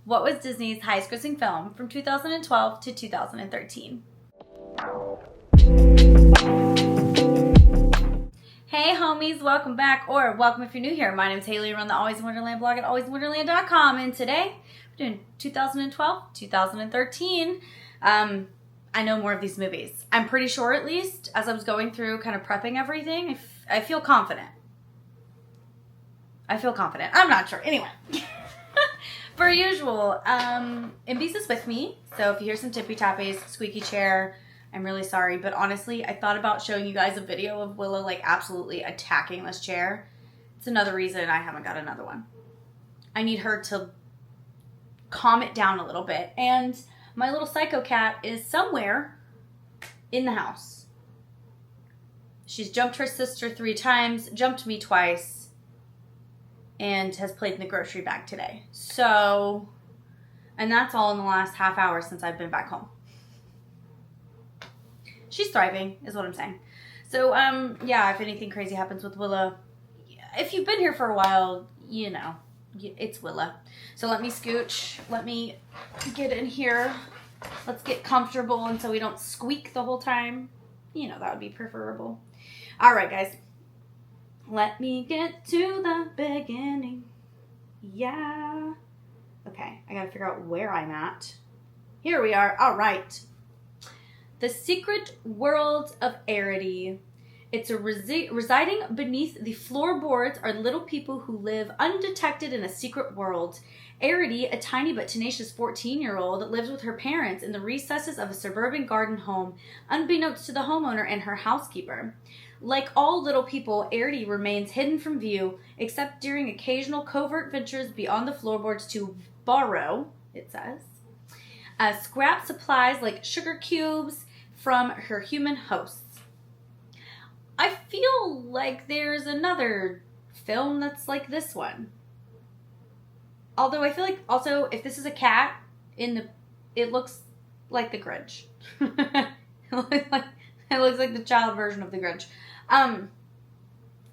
What was Disney's highest grossing film from 2012 to 2013? Hey homies, welcome back, or welcome if you're new here. My name's Haley. I run the Always in Wonderland blog at alwaysinwonderland.com, and today we're doing 2012, 2013. I know more of these movies. I'm pretty sure, at least, as I was going through kind of prepping everything, I feel confident. I'm not sure. Anyway. Per usual, Imbi's is with me, so if you hear some tippy-tappies, squeaky chair, I'm really sorry, but honestly, I thought about showing you guys a video of Willow, like, absolutely attacking this chair. It's another reason I haven't got another one. I need her to calm it down a little bit, and my little psycho cat is somewhere in the house. She's jumped her sister 3 times, jumped me twice, and has played in the grocery bag today. So, and that's all in the last half hour since I've been back home. She's thriving, is what I'm saying. So, yeah, if anything crazy happens with Willa, if you've been here for a while, you know, it's Willa. So let me scooch. Let me get in here. Let's get comfortable and so we don't squeak the whole time. You know, that would be preferable. All right, guys. Let me get to the beginning. Yeah. Okay, I gotta figure out where I'm at. Here we are. All right. The Secret World of Arity. It's a residing beneath the floorboards are little people who live undetected in a secret world. Arity, a tiny but tenacious 14-year-old, lives with her parents in the recesses of a suburban garden home, unbeknownst to the homeowner and her housekeeper. Like all little people, Arity remains hidden from view, except during occasional covert ventures beyond the floorboards to borrow, it says, scrap supplies like sugar cubes from her human hosts. I feel like there's another film that's like this one. Although I feel like also if this is a cat, it looks like the Grinch. It looks like the child version of the Grinch.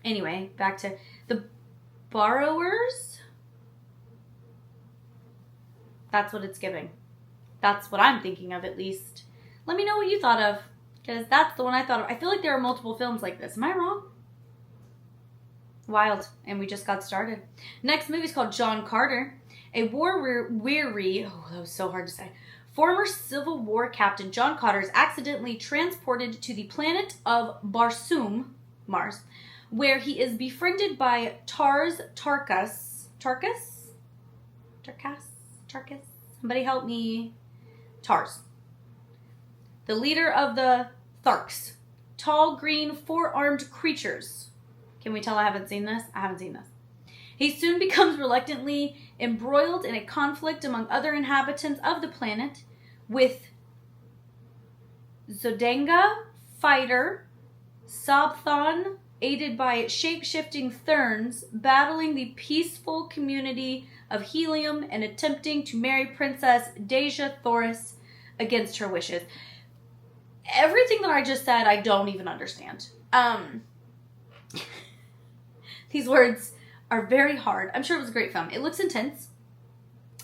Anyway, back to the borrowers. That's what it's giving. That's what I'm thinking of, at least. Let me know what you thought of, because that's the one I thought of. I feel like there are multiple films like this. Am I wrong? Wild. And we just got started. Next movie is called John Carter. A war-weary, oh, that was so hard to say, former Civil War captain John Carter is accidentally transported to the planet of Barsoom, Mars, where he is befriended by Tarkus. Somebody help me. Tars. The leader of the Tharks. Tall, green, 4-armed creatures. Can we tell I haven't seen this? I haven't seen this. He soon becomes reluctantly embroiled in a conflict among other inhabitants of the planet with Zodanga, fighter, Sobthon, aided by shape-shifting Therns, battling the peaceful community of Helium and attempting to marry Princess Deja Thoris against her wishes. Everything that I just said, I don't even understand. These words are very hard. I'm sure it was a great film. It looks intense.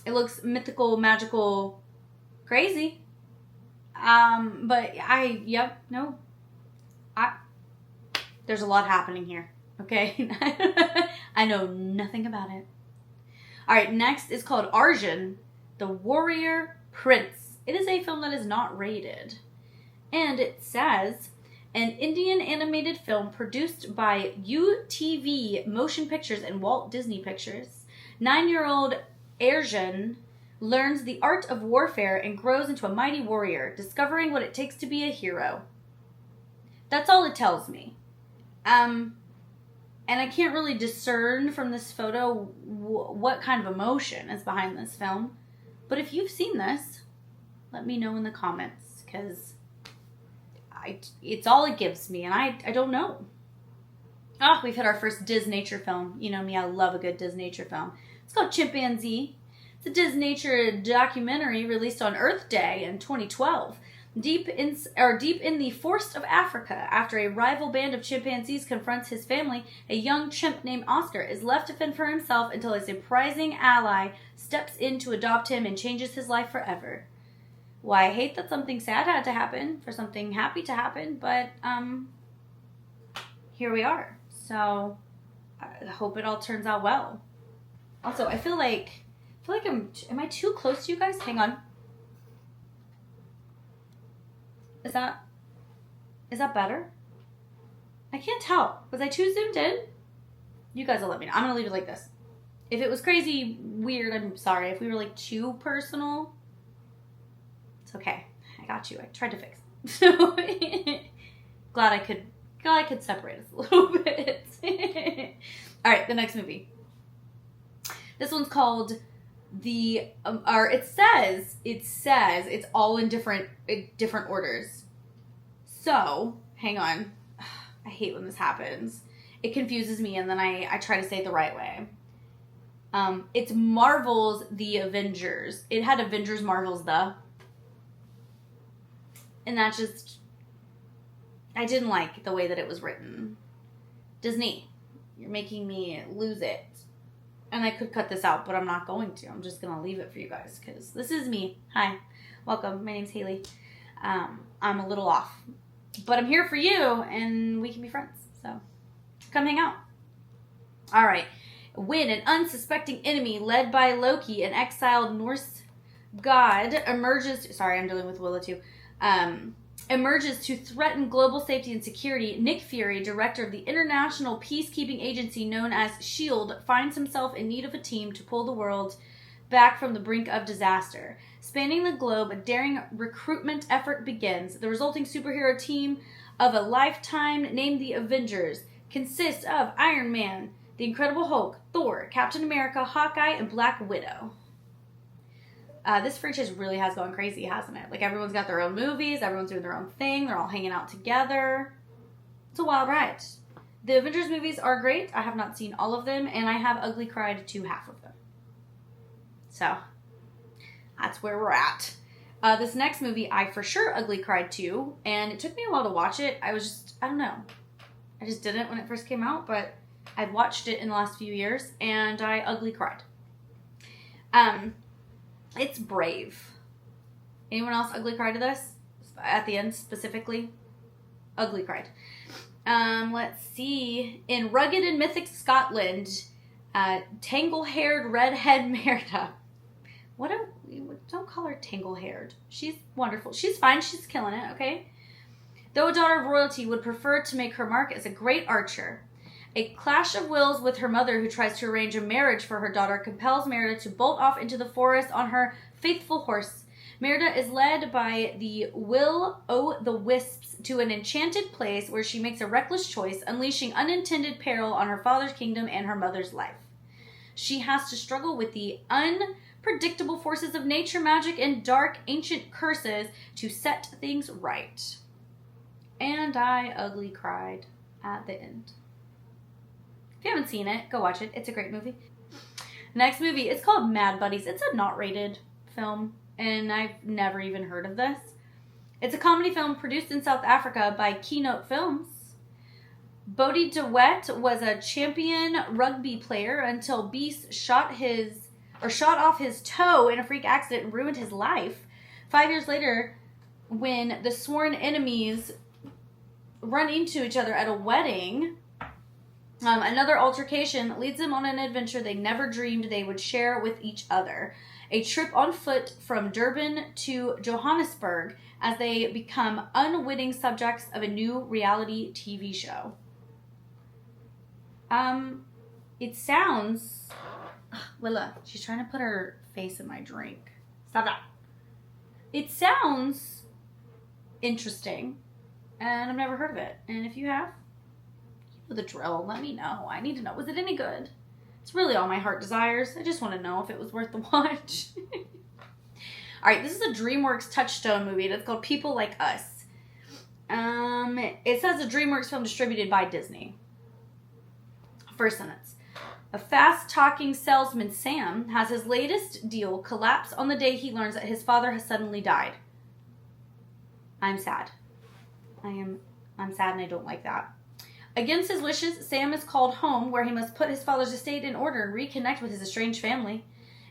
It looks mythical, magical, crazy. But there's a lot happening here. Okay? I know nothing about it. All right, next is called Arjun, the Warrior Prince. It is a film that is not rated. And it says, an Indian animated film produced by UTV Motion Pictures and Walt Disney Pictures. 9-year-old Arjun learns the art of warfare and grows into a mighty warrior, discovering what it takes to be a hero. That's all it tells me. And I can't really discern from this photo what kind of emotion is behind this film. But if you've seen this, let me know in the comments, because it's all it gives me, and I don't know. Oh, we've hit our first Disnature film. You know me, I love a good Disnature film. It's called Chimpanzee. It's a Disnature documentary released on Earth Day in 2012. Deep in the forest of Africa, after a rival band of chimpanzees confronts his family, a young chimp named Oscar is left to fend for himself until a surprising ally steps in to adopt him and changes his life forever. Well, I hate that something sad had to happen for something happy to happen, but here we are. So I hope it all turns out well. Also, I feel like am I too close to you guys? Hang on. Is that better? I can't tell. Was I too zoomed in? You guys will let me know. I'm going to leave it like this. If it was crazy weird, I'm sorry. If we were like too personal, it's okay. I got you. I tried to fix it. So glad I could separate us a little bit. All right, the next movie. This one's called it says it's all in different orders. So, hang on. I hate when this happens. It confuses me and then I try to say it the right way. It's Marvel's The Avengers. It had Avengers Marvel's The. And that just, I didn't like the way that it was written. Disney, you're making me lose it. And I could cut this out, but I'm not going to. I'm just going to leave it for you guys because this is me. Hi. Welcome. My name's Haley. I'm a little off. But I'm here for you, and we can be friends. So come hang out. All right. When an unsuspecting enemy led by Loki, an exiled Norse god, emerges... Sorry, I'm dealing with Willa too. Emerges to threaten global safety and security, Nick Fury, director of the international peacekeeping agency known as S.H.I.E.L.D., finds himself in need of a team to pull the world back from the brink of disaster. Spanning the globe, a daring recruitment effort begins. The resulting superhero team of a lifetime, named the Avengers, consists of Iron Man, the Incredible Hulk, Thor, Captain America, Hawkeye, and Black Widow. This franchise really has gone crazy, hasn't it? Like, everyone's got their own movies, everyone's doing their own thing, they're all hanging out together. It's a wild ride. The Avengers movies are great. I have not seen all of them, and I have ugly cried to half of them. So, that's where we're at. This next movie, I for sure ugly cried to, and it took me a while to watch it. I don't know. I just didn't when it first came out, but I've watched it in the last few years, and I ugly cried. It's Brave. Anyone else ugly cried to this? At the end, specifically? Ugly cried. Let's see. In rugged and mythic Scotland, tangle-haired redhead Merida. Don't call her tangle-haired. She's wonderful. She's fine. She's killing it, okay? Though a daughter of royalty, would prefer to make her mark as a great archer. A clash of wills with her mother, who tries to arrange a marriage for her daughter, compels Merida to bolt off into the forest on her faithful horse. Merida is led by the will-o'-the-wisps to an enchanted place where she makes a reckless choice, unleashing unintended peril on her father's kingdom and her mother's life. She has to struggle with the unpredictable forces of nature, magic, and dark ancient curses to set things right. And I ugly cried at the end. If you haven't seen it, go watch it. It's a great movie. Next movie, it's called Mad Buddies. It's a not rated film, and I've never even heard of this. It's a comedy film produced in South Africa by Keynote Films. Bodie DeWitt was a champion rugby player until Beast shot off his toe in a freak accident and ruined his life. 5 years later, when the sworn enemies run into each other at a wedding, another altercation leads them on an adventure they never dreamed they would share with each other. A trip on foot from Durban to Johannesburg as they become unwitting subjects of a new reality TV show. It sounds... Willa, she's trying to put her face in my drink. Stop that. It sounds interesting, and I've never heard of it. And if you have, the drill, let me know. I need to know. Was it any good? It's really all my heart desires. I just want to know if it was worth the watch. Alright, this is a DreamWorks Touchstone movie that's called People Like Us. It says a DreamWorks film distributed by Disney. First sentence. A fast-talking salesman, Sam, has his latest deal collapse on the day he learns that his father has suddenly died. I'm sad. I'm sad and I don't like that. Against his wishes, Sam is called home, where he must put his father's estate in order and reconnect with his estranged family.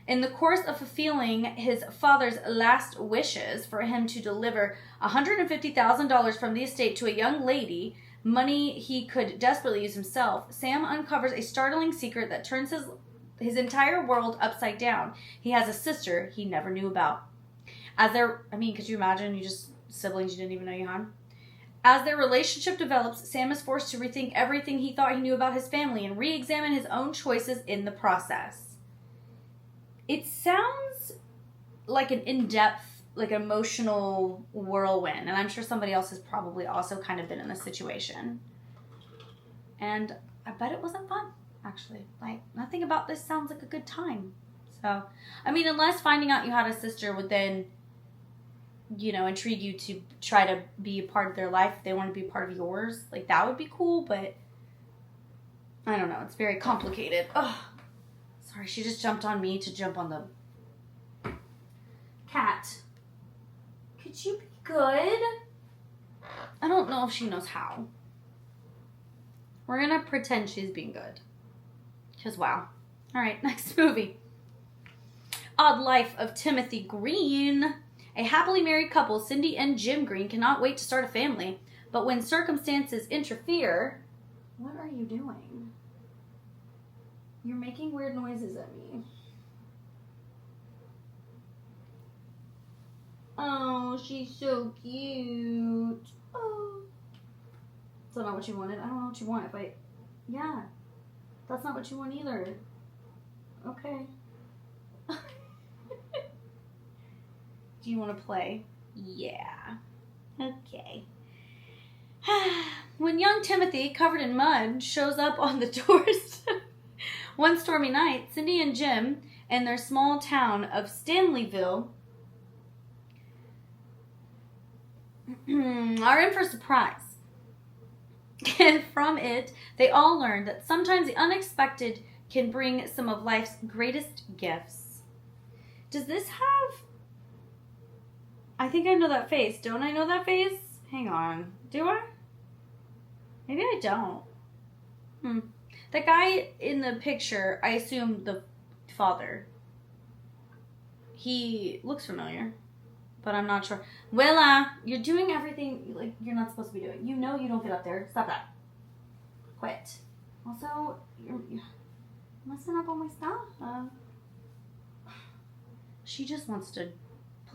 In the course of fulfilling his father's last wishes for him to deliver $150,000 from the estate to a young lady, money he could desperately use himself, Sam uncovers a startling secret that turns his entire world upside down. He has a sister he never knew about. Could you imagine siblings you didn't even know you had? As their relationship develops, Sam is forced to rethink everything he thought he knew about his family and re-examine his own choices in the process. It sounds like an in-depth, like emotional whirlwind, and I'm sure somebody else has probably also kind of been in this situation. And I bet it wasn't fun, actually. Like, nothing about this sounds like a good time. So, unless finding out you had a sister would then, intrigue you to try to be a part of their life, if they want to be a part of yours, like, that would be cool, but I don't know. It's very complicated. Ugh. Sorry, she just jumped on me to jump on the cat. Could you be good? I don't know if she knows how. We're gonna pretend she's being good. Because, wow. Alright, next movie. Odd Life of Timothy Green. A happily married couple, Cindy and Jim Green, cannot wait to start a family. But when circumstances interfere... What are you doing? You're making weird noises at me. Oh, she's so cute. Oh. That's not what you wanted. I don't know what you want. Yeah. That's not what you want either. Okay. Do you want to play? Yeah. Okay. When young Timothy, covered in mud, shows up on the doorstep one stormy night, Cindy and Jim and their small town of Stanleyville are in for a surprise. And from it, they all learn that sometimes the unexpected can bring some of life's greatest gifts. Does this have... I think I know that face. Don't I know that face? Hang on. Do I? Maybe I don't. The guy in the picture, I assume the father. He looks familiar, but I'm not sure. Willa, you're doing everything like you're not supposed to be doing. You know you don't get up there. Stop that. Quit. Also, you're messing up all my stuff. She just wants to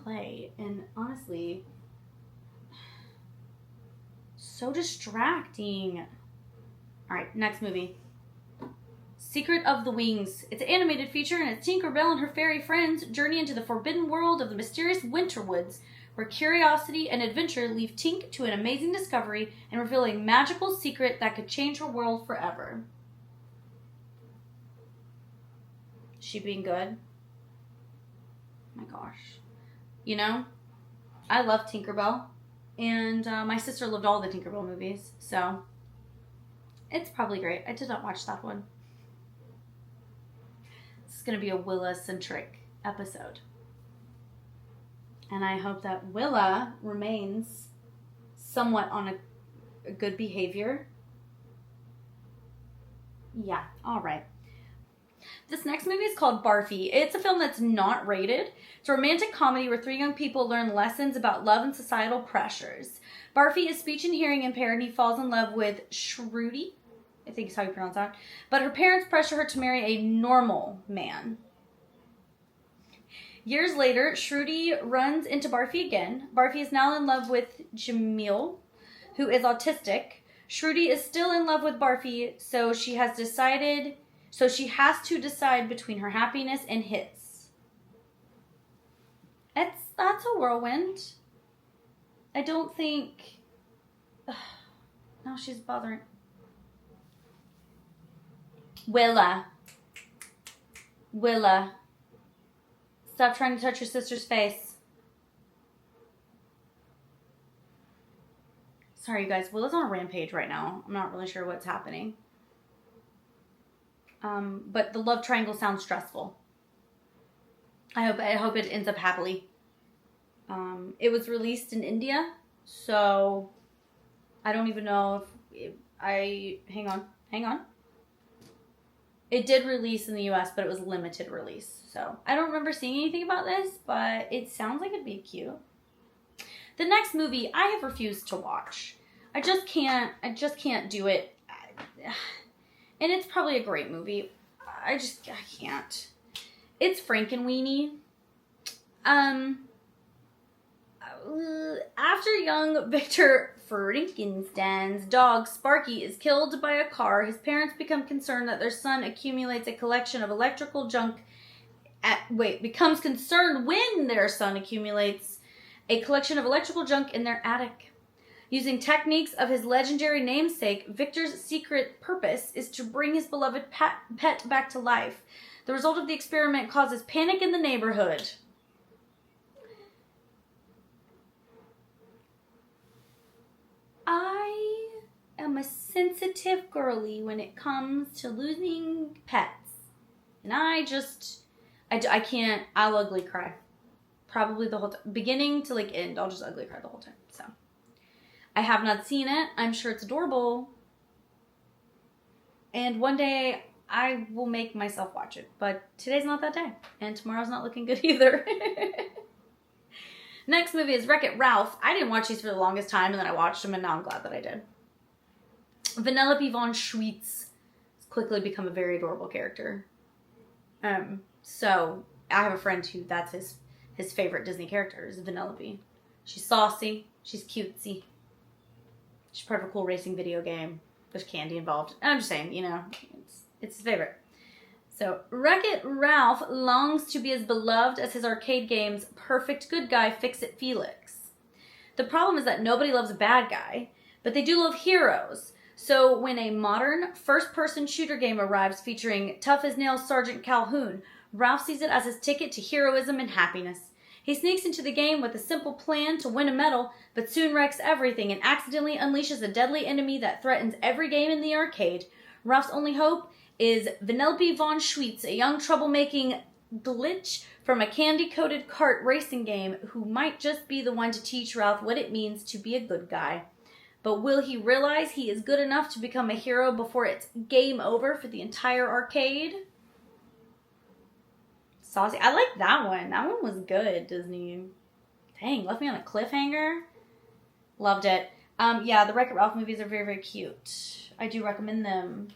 play, and honestly, so distracting. Alright, next movie. Secret of the Wings. It's an animated feature, and it's Tinkerbell and her fairy friends journey into the forbidden world of the mysterious Winterwoods, where curiosity and adventure leave Tink to an amazing discovery and reveal a magical secret that could change her world forever. Is she being good? Oh my gosh. I love Tinkerbell, and my sister loved all the Tinkerbell movies, so it's probably great. I did not watch that one. This is going to be a Willa-centric episode. And I hope that Willa remains somewhat on a good behavior. Yeah, all right. This next movie is called Barfy. It's a film that's not rated. It's a romantic comedy where three young people learn lessons about love and societal pressures. Barfy is speech and hearing impaired, and he falls in love with Shruti, I think is how you pronounce that. But her parents pressure her to marry a normal man. Years later, Shruti runs into Barfy again. Barfy is now in love with Jamil, who is autistic. Shruti is still in love with Barfy, so she has to decide between her happiness and his. That's a whirlwind. I don't think... Now she's bothering... Willa. Stop trying to touch your sister's face. Sorry, you guys. Willa's on a rampage right now. I'm not really sure what's happening. But the love triangle sounds stressful. I hope it ends up happily. It was released in India, So I don't even know if hang on. It did release in the US, but it was limited release. So I don't remember seeing anything about this, but it sounds like it'd be cute. The next movie I have refused to watch. I just can't do it. And it's probably a great movie. I can't. It's Frankenweenie. After young Victor Frankenstein's dog Sparky is killed by a car, his parents become concerned that their son accumulates a collection of electrical junk. Becomes concerned when their son accumulates a collection of electrical junk in their attic. Using techniques of his legendary namesake, Victor's secret purpose is to bring his beloved pet back to life. The result of the experiment causes panic in the neighborhood. I am a sensitive girly when it comes to losing pets. And I can't, I'll ugly cry. Probably the whole time. Beginning to end, I'll just ugly cry the whole time. So, I have not seen it. I'm sure it's adorable. And one day, I will make myself watch it. But today's not that day. And tomorrow's not looking good either. Next movie is Wreck-It Ralph. I didn't watch these for the longest time, and then I watched them, and now I'm glad that I did. Vanellope von Schweetz has quickly become a very adorable character. So I have a friend who that's his favorite Disney character is Vanellope. She's saucy. She's cutesy. She's part of a cool racing video game. There's candy involved. I'm just saying, it's his favorite. So, Wreck-It Ralph longs to be as beloved as his arcade game's perfect good guy, Fix-It Felix. The problem is that nobody loves a bad guy, but they do love heroes. So, when a modern first-person shooter game arrives featuring tough-as-nails Sergeant Calhoun, Ralph sees it as his ticket to heroism and happiness. He sneaks into the game with a simple plan to win a medal, but soon wrecks everything and accidentally unleashes a deadly enemy that threatens every game in the arcade. Ralph's only hope is Vanellope von Schweetz, a young troublemaking glitch from a candy-coated kart racing game who might just be the one to teach Ralph what it means to be a good guy. But will he realize he is good enough to become a hero before it's game over for the entire arcade? Saucy. I like that one. That one was good, Disney. Dang, left me on a cliffhanger. Loved it. The Wreck-It Ralph movies are very, very cute. I do recommend them.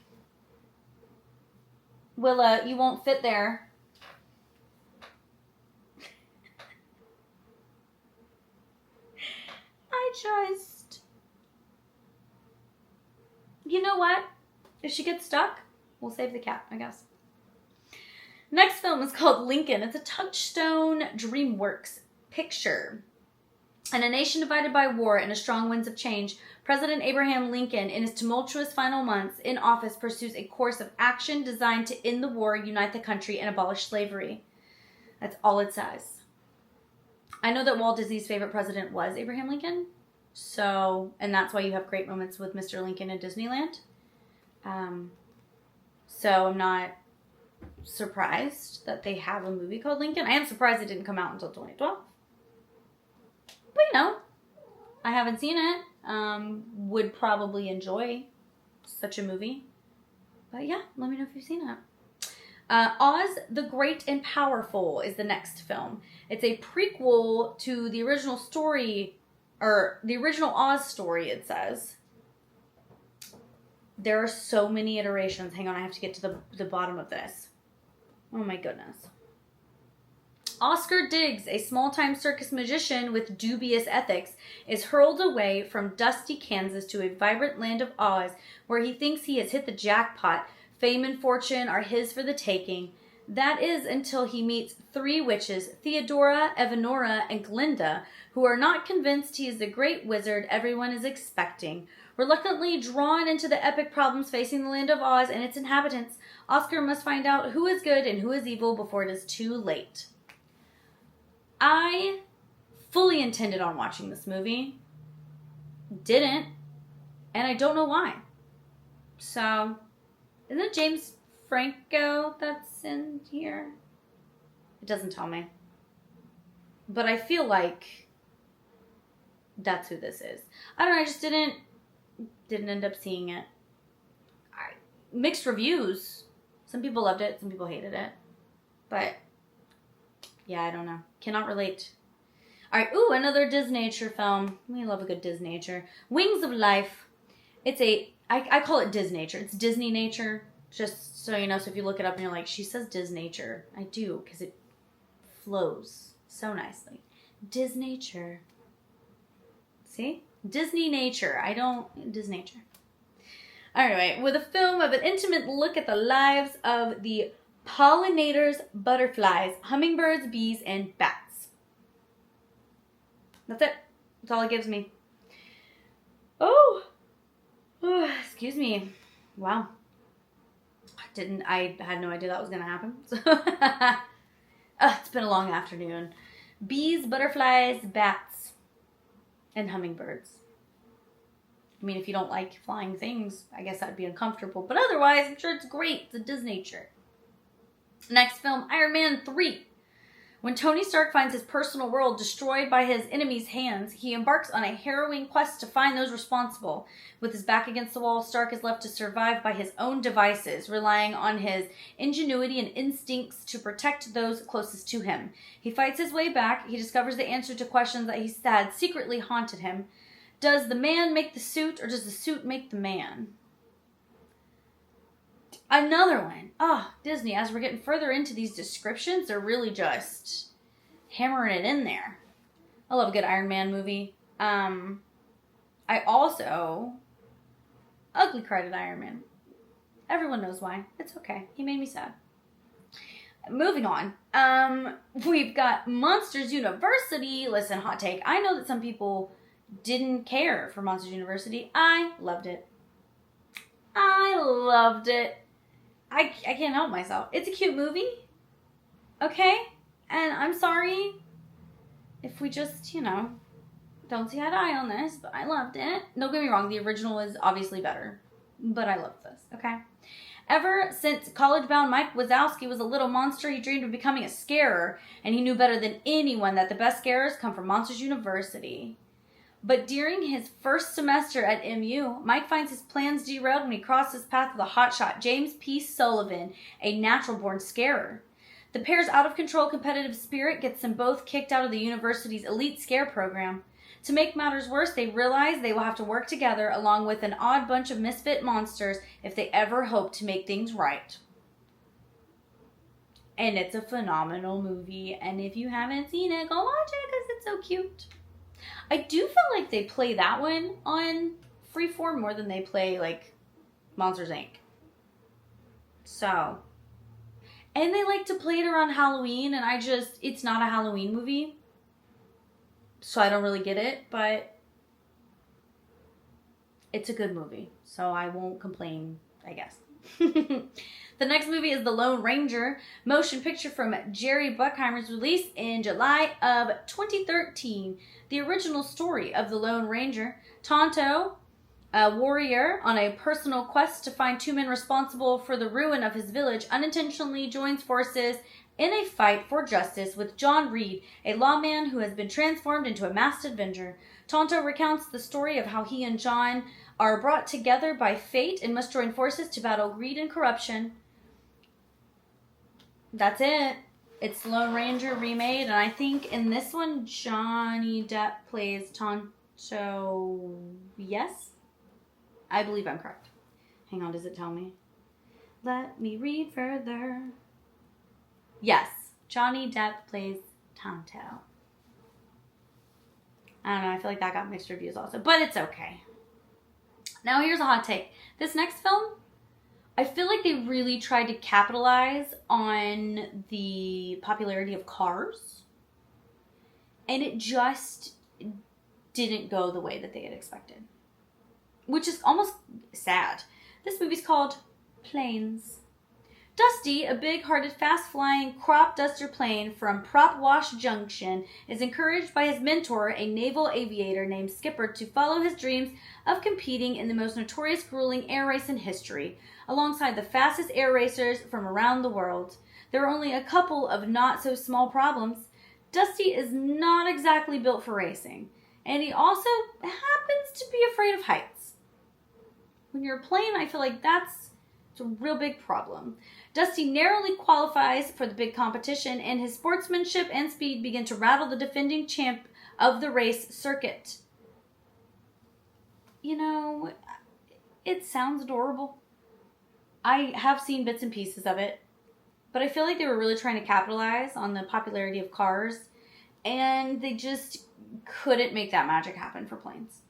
Willa, you won't fit there. You know what? If she gets stuck, we'll save the cat, I guess. Next film is called Lincoln. It's a Touchstone DreamWorks picture. In a nation divided by war and a strong winds of change, President Abraham Lincoln, in his tumultuous final months in office, pursues a course of action designed to end the war, unite the country, and abolish slavery. That's all it says. I know that Walt Disney's favorite president was Abraham Lincoln. And that's why you have great moments with Mr. Lincoln in Disneyland. So I'm not surprised that they have a movie called Lincoln. I am surprised it didn't come out until 2012. But I haven't seen it. Would probably enjoy such a movie. But yeah, let me know if you've seen it. Oz the Great and Powerful is the next film. It's a prequel to the original story, or the original Oz story, it says. There are so many iterations. Hang on, I have to get to the bottom of this. Oh my goodness. Oscar Diggs, a small-time circus magician with dubious ethics, is hurled away from dusty Kansas to a vibrant land of Oz, where he thinks he has hit the jackpot. Fame and fortune are his for the taking. That is until he meets three witches, Theodora, Evanora, and Glinda, who are not convinced he is the great wizard everyone is expecting. Reluctantly drawn into the epic problems facing the land of Oz and its inhabitants, Oscar must find out who is good and who is evil before it is too late. I fully intended on watching this movie. Didn't. And I don't know why. So, isn't it James Franco that's in here? It doesn't tell me. But I feel like That's who this is. I don't know, I just didn't end up seeing it. Mixed reviews. Some people loved it, some people hated it. But, yeah, I don't know. Cannot relate. Alright, ooh, another Disnature film. We love a good Disnature. Wings of Life. It's I call it Disnature. It's Disney nature. Just so you know, so if you look it up and you're like, she says Disnature. I do, because it flows so nicely. Disnature. See? Disney nature. Disnature. Anyway, with a film of an intimate look at the lives of the pollinators, butterflies, hummingbirds, bees, and bats. That's it. That's all it gives me. Oh, excuse me. Wow. I had no idea that was going to happen. So it's been a long afternoon. Bees, butterflies, bats, and hummingbirds. I mean, if you don't like flying things, I guess that'd be uncomfortable. But otherwise, I'm sure it's great. It's a Disnature. Next film, Iron Man 3. When Tony Stark finds his personal world destroyed by his enemy's hands, he embarks on a harrowing quest to find those responsible. With his back against the wall, Stark is left to survive by his own devices, relying on his ingenuity and instincts to protect those closest to him. He fights his way back. He discovers the answer to questions that he had secretly haunted him. Does the man make the suit, or does the suit make the man? Another one. Disney, as we're getting further into these descriptions, they're really just hammering it in there. I love a good Iron Man movie. I also ugly cried at Iron Man. Everyone knows why. It's okay. He made me sad. Moving on. We've got Monsters University. Listen, hot take. I know that some people didn't care for Monsters University. I loved it. I can't help myself. It's a cute movie. Okay? And I'm sorry if we just, don't see eye to eye on this, but I loved it. Don't get me wrong, the original is obviously better. But I loved this, okay? Ever since college-bound Mike Wazowski was a little monster, he dreamed of becoming a scarer, and he knew better than anyone that the best scarers come from Monsters University. But during his first semester at MU, Mike finds his plans derailed when he crosses the path of the hotshot James P. Sullivan, a natural-born scarer. The pair's out-of-control competitive spirit gets them both kicked out of the university's elite scare program. To make matters worse, they realize they will have to work together along with an odd bunch of misfit monsters if they ever hope to make things right. And it's a phenomenal movie, and if you haven't seen it, go watch it because it's so cute. I do feel like they play that one on Freeform more than they play, like, Monsters, Inc. So, and they like to play it around Halloween, and it's not a Halloween movie. So I don't really get it, but it's a good movie. So I won't complain, I guess. The next movie is The Lone Ranger, motion picture from Jerry Bruckheimer's release in July of 2013. The original story of The Lone Ranger. Tonto, a warrior on a personal quest to find two men responsible for the ruin of his village, unintentionally joins forces in a fight for justice with John Reed, a lawman who has been transformed into a masked avenger. Tonto recounts the story of how he and John are brought together by fate and must join forces to battle greed and corruption. That's it. It's Lone Ranger remade, and I think in this one, Johnny Depp plays Tonto. Yes? I believe I'm correct. Hang on, does it tell me? Let me read further. Yes, Johnny Depp plays Tonto. I don't know, I feel like that got mixed reviews also, but it's okay. Now here's a hot take. This next film, I feel like they really tried to capitalize on the popularity of Cars, and it just didn't go the way that they had expected, which is almost sad. This movie's called Planes. Dusty, a big-hearted, fast-flying crop duster plane from Prop Wash Junction, is encouraged by his mentor, a naval aviator named Skipper, to follow his dreams of competing in the most notorious grueling air race in history, alongside the fastest air racers from around the world. There are only a couple of not-so-small problems. Dusty is not exactly built for racing, And he also happens to be afraid of heights. When you're a plane, I feel like it's a real big problem. Dusty narrowly qualifies for the big competition, and his sportsmanship and speed begin to rattle the defending champ of the race circuit. You know, it sounds adorable. I have seen bits and pieces of it, but I feel like they were really trying to capitalize on the popularity of cars, and they just couldn't make that magic happen for planes.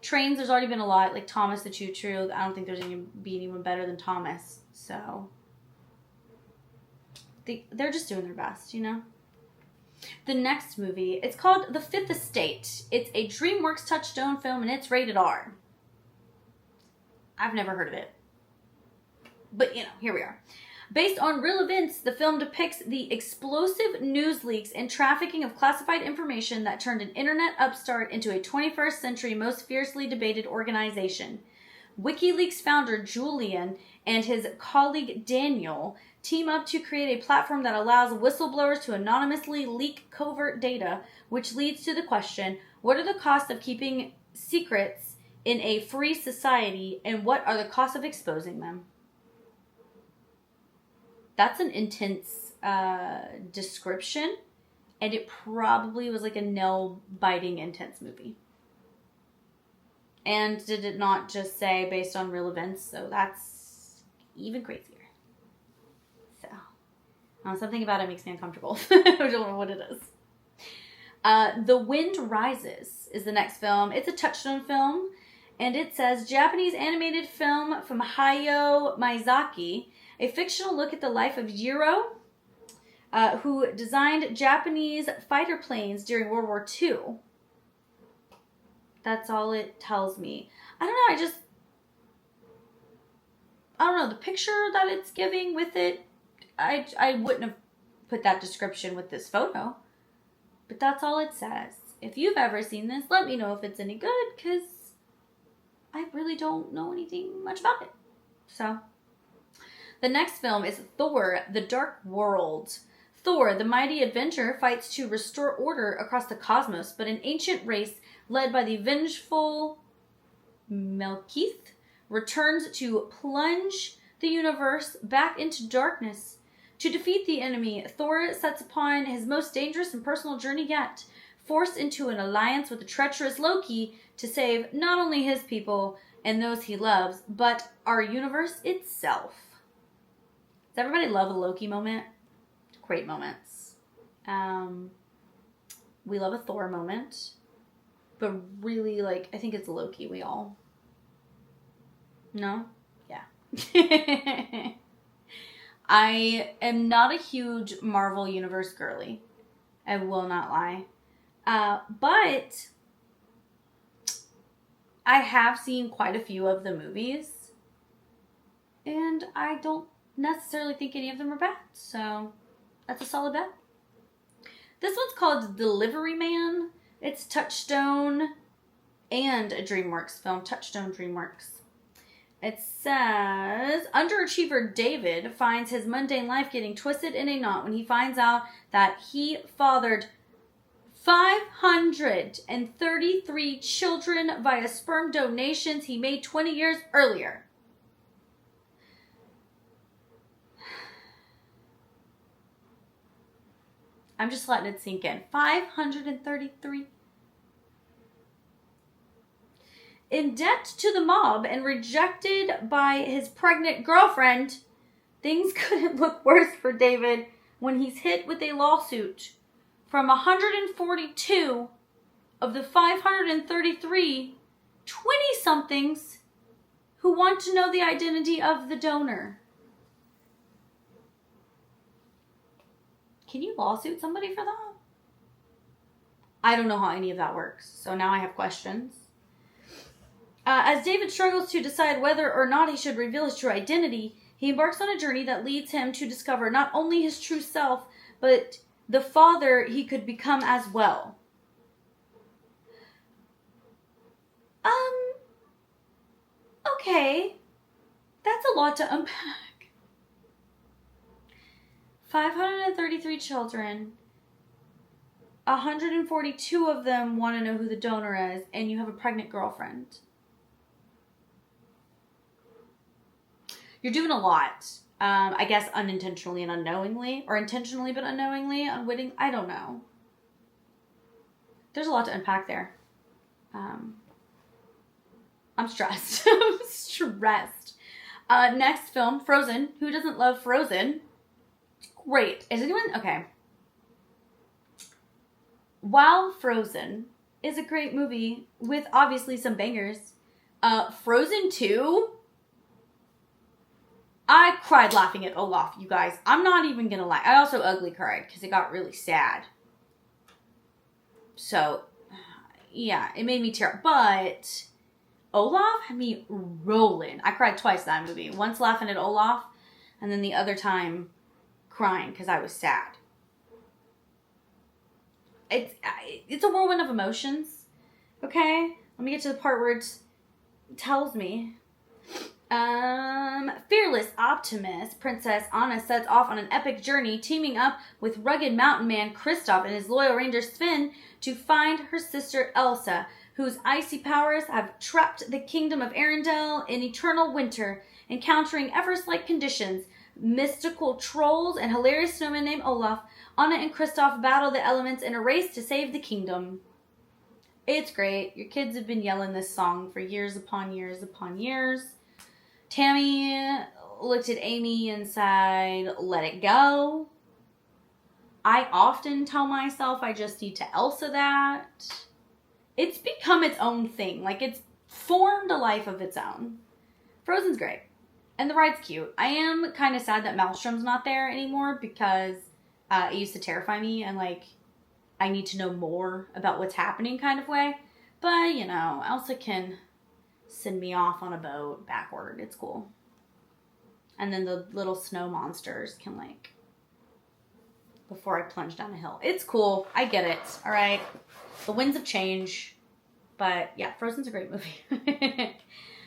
Trains, there's already been a lot, like Thomas the Choo Choo. I don't think there's going to be anyone better than Thomas, so they're just doing their best, you know? The next movie, it's called The Fifth Estate. It's a DreamWorks Touchstone film, and it's rated R. I've never heard of it. But, you know, here we are. Based on real events, the film depicts the explosive news leaks and trafficking of classified information that turned an internet upstart into a 21st century most fiercely debated organization. WikiLeaks founder Julian and his colleague Daniel team up to create a platform that allows whistleblowers to anonymously leak covert data, which leads to the question, what are the costs of keeping secrets in a free society, and what are the costs of exposing them? That's an intense description, and it probably was like a nail-biting intense movie. And did it not just say based on real events? So that's even crazier. So, something about it makes me uncomfortable. I don't know what it is. The Wind Rises is the next film. It's a Touchstone film, and it says Japanese animated film from Hayao Miyazaki, a fictional look at the life of Jiro, who designed Japanese fighter planes during World War II. That's all it tells me. I don't know, I don't know, the picture that it's giving with it, I wouldn't have put that description with this photo. But that's all it says. If you've ever seen this, let me know if it's any good, because I really don't know anything much about it. So, the next film is Thor, The Dark World. Thor, the mighty adventurer, fights to restore order across the cosmos, but an ancient race led by the vengeful Malekith returns to plunge the universe back into darkness. To defeat the enemy, Thor sets upon his most dangerous and personal journey yet, forced into an alliance with the treacherous Loki to save not only his people and those he loves, but our universe itself. Does everybody love a Loki moment? Great moments. We love a Thor moment, but really, I think it's Loki we all... No? Yeah. I am not a huge Marvel Universe girly. I will not lie. But I have seen quite a few of the movies, and I don't necessarily think any of them are bad. So that's a solid bet. This one's called Delivery Man. It's Touchstone and a DreamWorks film. Touchstone DreamWorks. It says, underachiever David finds his mundane life getting twisted in a knot when he finds out that he fathered 533 children via sperm donations he made 20 years earlier. I'm just letting it sink in. 533. In debt to the mob and rejected by his pregnant girlfriend, things couldn't look worse for David when he's hit with a lawsuit from 142 of the 533 20-somethings who want to know the identity of the donor. Can you lawsuit somebody for that? I don't know how any of that works, so now I have questions. As David struggles to decide whether or not he should reveal his true identity, he embarks on a journey that leads him to discover not only his true self, but the father he could become as well. Okay. That's a lot to unpack. 533 children. 142 of them want to know who the donor is, and you have a pregnant girlfriend. You're doing a lot. I guess unintentionally and unknowingly, or intentionally but unknowingly, unwitting. I don't know. There's a lot to unpack there. I'm stressed. I'm stressed. Next film, Frozen. Who doesn't love Frozen? It's great. Is anyone? Okay. While Frozen is a great movie with obviously some bangers, Frozen 2, I cried laughing at Olaf, you guys. I'm not even gonna lie. I also ugly cried because it got really sad. So, yeah, it made me tear up. But Olaf had me rolling. I cried twice that movie. Once laughing at Olaf, and then the other time crying because I was sad. It's a whirlwind of emotions. Okay? Let me get to the part where it tells me. Fearless optimist Princess Anna sets off on an epic journey, teaming up with rugged mountain man Kristoff and his loyal ranger Sven to find her sister Elsa, whose icy powers have trapped the kingdom of Arendelle in eternal winter. Encountering Everest-like conditions, mystical trolls, and hilarious snowman named Olaf, Anna and Kristoff battle the elements in a race to save the kingdom. It's great. Your kids have been yelling this song for years upon years upon years. Tammy looked at Amy and said, let it go. I often tell myself I just need to Elsa that. It's become its own thing. Like, it's formed a life of its own. Frozen's great. And the ride's cute. I am kind of sad that Maelstrom's not there anymore because it used to terrify me and, like, I need to know more about what's happening kind of way. But, you know, Elsa can send me off on a boat backward. It's cool. And then the little snow monsters can, like, before I plunge down a hill. It's cool. I get it. All right. The winds of change. But, yeah, Frozen's a great movie.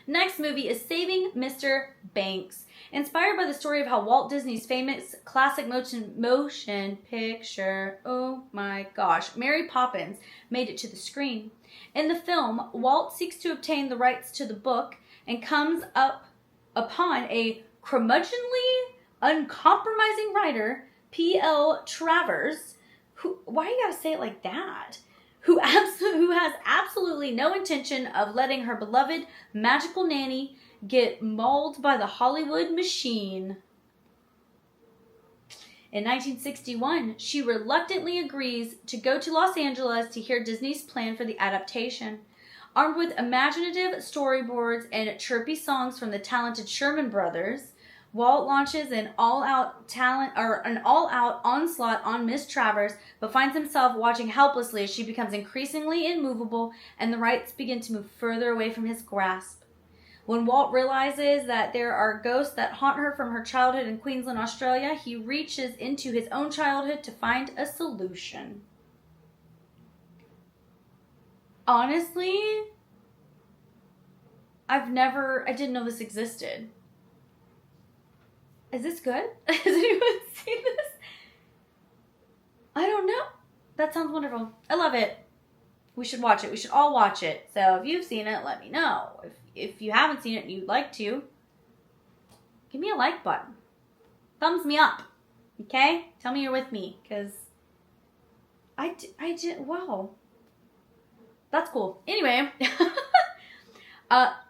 Next movie is Saving Mr. Banks. Inspired by the story of how Walt Disney's famous classic motion picture, oh my gosh, Mary Poppins, made it to the screen. In the film, Walt seeks to obtain the rights to the book and comes up upon a curmudgeonly, uncompromising writer, P.L. Travers, who, why you gotta say it like that? Who has absolutely no intention of letting her beloved magical nanny get mauled by the Hollywood machine. In 1961, she reluctantly agrees to go to Los Angeles to hear Disney's plan for the adaptation. Armed with imaginative storyboards and chirpy songs from the talented Sherman Brothers, Walt launches an all-out onslaught on Miss Travers, but finds himself watching helplessly as she becomes increasingly immovable and the rights begin to move further away from his grasp. When Walt realizes that there are ghosts that haunt her from her childhood in Queensland, Australia, he reaches into his own childhood to find a solution. Honestly, I didn't know this existed. Is this good? Has anyone seen this? I don't know. That sounds wonderful. I love it. We should watch it. We should all watch it. So if you've seen it, let me know. If you haven't seen it and you'd like to, give me a like button. Thumbs me up. Okay? Tell me you're with me. Because I did, wow. That's cool. Anyway.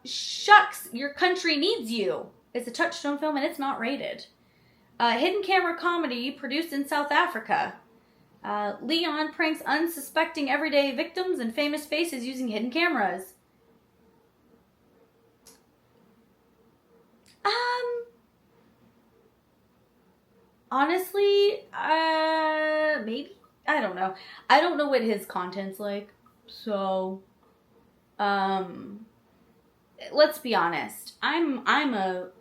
Shucks, Your Country Needs You. It's a Touchstone film and it's not rated. Hidden camera comedy produced in South Africa. Leon pranks unsuspecting everyday victims and famous faces using hidden cameras. Honestly, maybe. I don't know. I don't know what his content's like. So, let's be honest. I'm the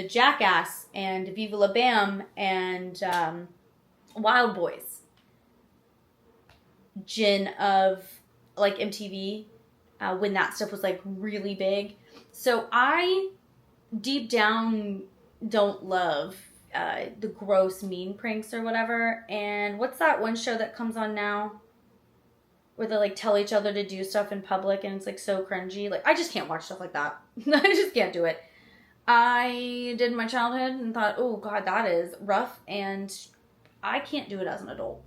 Jackass and Viva La Bam and Wild Boys gen of like MTV when that stuff was like really big. So I deep down don't love the gross mean pranks or whatever. And what's that one show that comes on now where they like tell each other to do stuff in public and it's like so cringy? Like, I just can't watch stuff like that. I just can't do it. I did in my childhood and thought, oh God, that is rough, and I can't do it as an adult.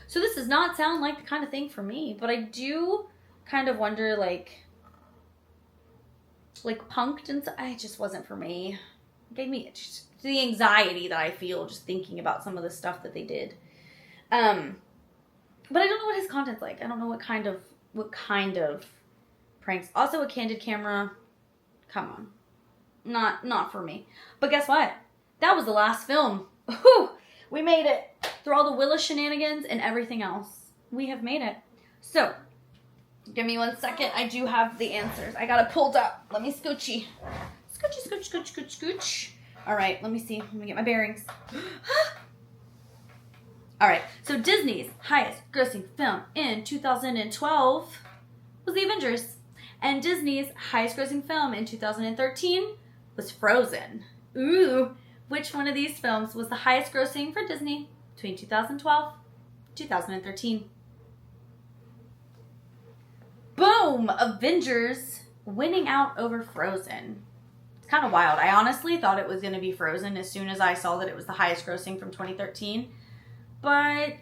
So this does not sound like the kind of thing for me, but I do kind of wonder, like Punk'd and stuff. It just wasn't for me. It gave me just the anxiety that I feel just thinking about some of the stuff that they did. But I don't know what his content's like. I don't know what kind of pranks. Also, a candid camera. Come on. Not for me. But guess what? That was the last film. Whew! We made it. Through all the Willa shenanigans and everything else, we have made it. So, give me 1 second. I do have the answers. I got it pulled up. Let me scoochy. Scooch, scooch, scooch, scooch, scooch. All right, let me see. Let me get my bearings. All right, so Disney's highest grossing film in 2012 was The Avengers. And Disney's highest grossing film in 2013 was Frozen. Ooh, which one of these films was the highest grossing for Disney between 2012 and 2013? Boom! Avengers winning out over Frozen. It's kind of wild. I honestly thought it was going to be Frozen as soon as I saw that it was the highest grossing from 2013. But,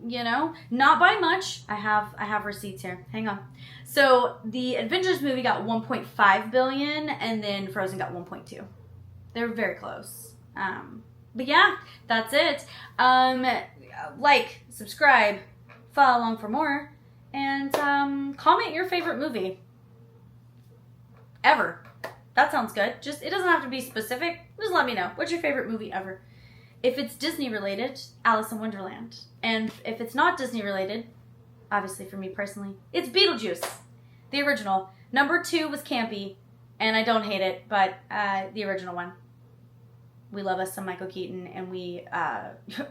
you know, not by much. I have receipts here. Hang on. So the Avengers movie got 1.5 billion and then Frozen got 1.2. They're very close. But yeah, that's it. Like, subscribe, follow along for more, and comment your favorite movie ever. That sounds good. Just, it doesn't have to be specific. Just let me know. What's your favorite movie ever? If it's Disney related, Alice in Wonderland. And if it's not Disney related, obviously for me personally, it's Beetlejuice, the original. Number 2 was campy, and I don't hate it, but the original one. We love us some Michael Keaton, and we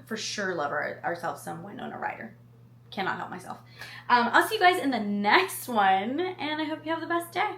for sure love ourselves some Winona Ryder. Cannot help myself. I'll see you guys in the next one, and I hope you have the best day.